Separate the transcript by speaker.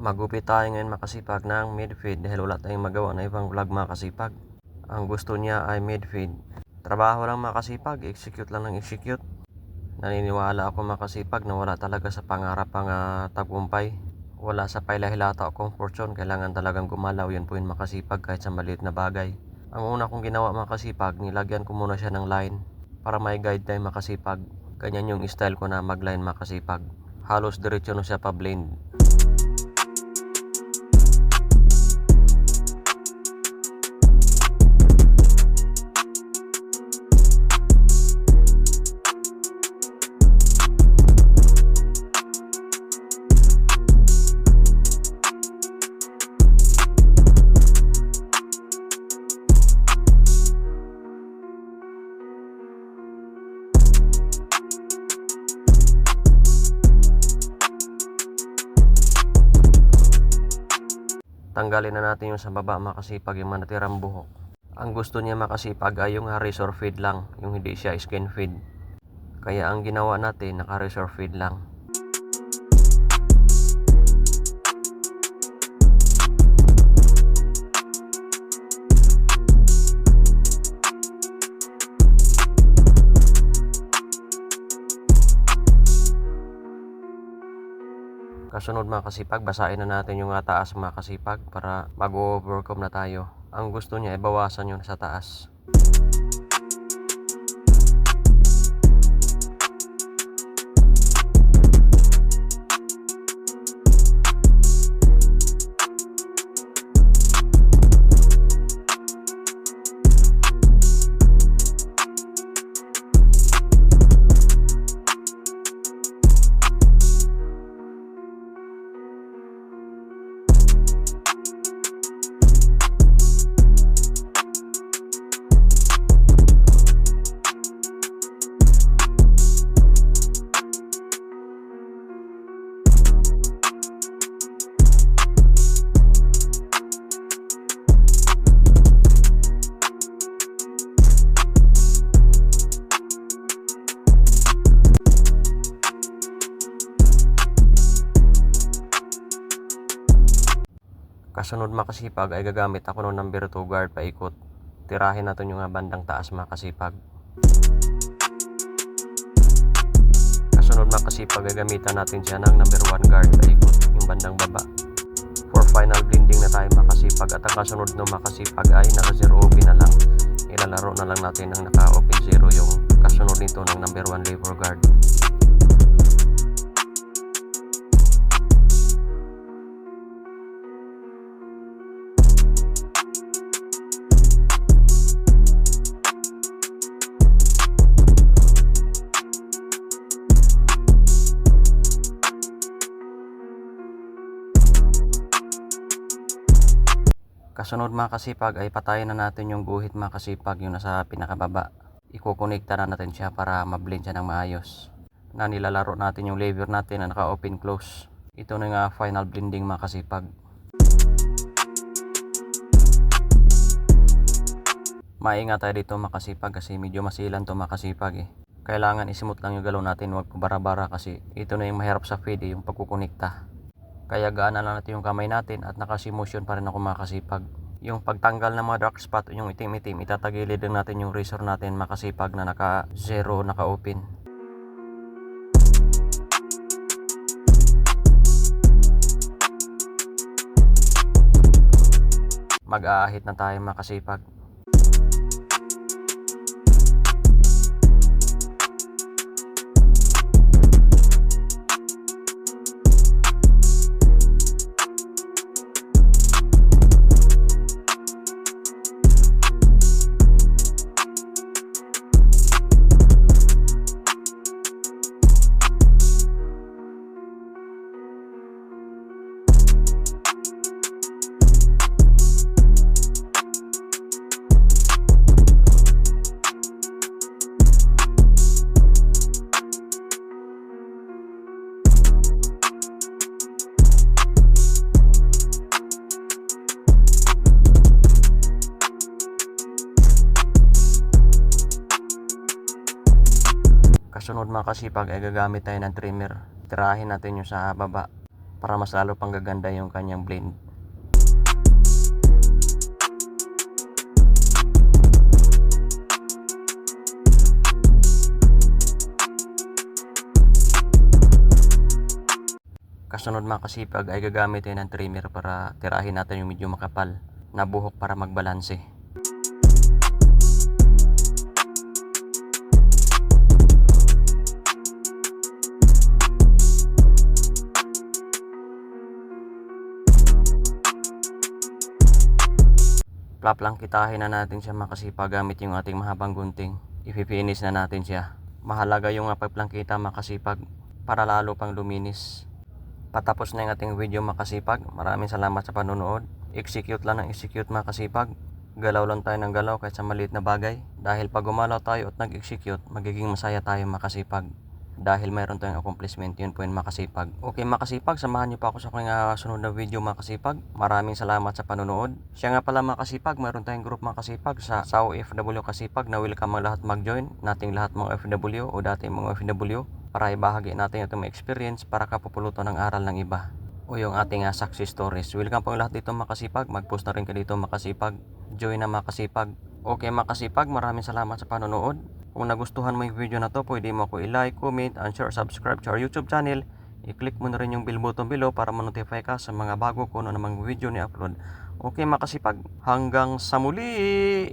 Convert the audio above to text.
Speaker 1: Magupit tayo ngayon makasipag ng mid-feed dahil wala tayong magawa na ibang vlog makasipag. Ang gusto niya ay mid-feed. Trabaho lang makasipag, execute lang ng execute. Naniniwala ako makasipag na wala talaga sa pangarap ang tagumpay. Wala sa pailahilata o comfort zone, kailangan talagang gumalaw, yun po yung makasipag kahit sa maliit na bagay. Ang una kong ginawa makasipag, nilagyan ko muna siya ng line para may guideline makasipag. Ganyan yung style ko na mag-line makasipag. Halos diretso na siya pa-blend. Tanggalin na natin yung sa baba makasipag, yung natirang buhok. Ang gusto niya makasipag ay yung razor feed lang, yung hindi siya skin feed. Kaya ang ginawa natin, naka razor feed lang. Kasunod makasipag, basahin na natin yung taas makasipag para mag-overcome na tayo. Ang gusto niya ay bawasan yun sa taas. Kasunod makasipag ay gagamit ako ng number 2 guard paikot. Tirahin natin yung bandang taas makasipag. Kasunod makasipag ay gamitan natin siya ng number 1 guard paikot, yung bandang baba. For final blending na tayo makasipag, at ang kasunod ng makasipag ay naka 0 OP na lang. Ilalaro na lang natin ng naka open 0 yung kasunod nito ng number 1 lever guard. Kasunod makasipag ay patayin na natin yung guhit makasipag, yung nasa pinakababa. Ikukonekta na natin siya para mablend siya ng maayos. Na nilalaro natin yung lever natin na naka open close. Ito na nga final blending makasipag. Maingat tayo dito makasipag kasi medyo masilan to makasipag eh. Kailangan isimot lang yung galaw natin, huwag bara-bara kasi ito na yung mahirap sa feed yung pagkukonekta. Kaya gaan na lang natin yung kamay natin at nakasimosyon pa rin ako makasipag. Yung pagtanggal ng mga dark spot, yung itim-itim, itatagilid din natin yung razor natin makasipag na naka 0, naka open. Mag-aahit na tayo makasipag. Kasunod mga kasipag ay gagamit tayo ng trimmer. Tirahin natin yung sa baba para mas lalo pang gaganda yung kanyang blend. Kasunod mga kasipag ay gagamit tayo ng trimmer para tirahin natin yung medyo makapal na buhok para magbalanse. Plaplangkitahin na natin siya mga kasipag gamit yung ating mahabang gunting. Ipipinis na natin siya. Mahalaga yung pagplangkita mga kasipag para lalo pang luminis. Patapos na yung ating video mga kasipag. Maraming salamat sa panonood. Execute lang ng execute mga kasipag. Galaw lang tayo ng galaw kahit sa maliit na bagay. Dahil pag gumalaw tayo at nag-execute, magiging masaya tayo mga kasipag. Dahil mayroon tayong accomplishment, yun po yung mga kasipag. Okay mga kasipag, samahan niyo pa ako sa aking sunod na video mga kasipag. Maraming salamat sa panonood. Siya nga pala mga kasipag, mayroon tayong group mga kasipag sa OFW kasipag na welcome ang lahat mag-join. Nating lahat mga OFW o dating mga OFW. Para ibahagi natin itong experience para kapupulutan ng aral ng iba o yung ating success stories. Welcome po lahat dito mga kasipag. Mag-post na rin ka dito mga kasipag. Join na mga kasipag. Okay mga kasipag, maraming salamat sa panonood. Kung nagustuhan mo yung video na to, pwede mo ako i-like, comment, and share, subscribe to our YouTube channel. I-click mo na rin yung bell button below para ma-notify ka sa mga bago ko na namang video ni upload. Okay mga kasipag, hanggang sa muli!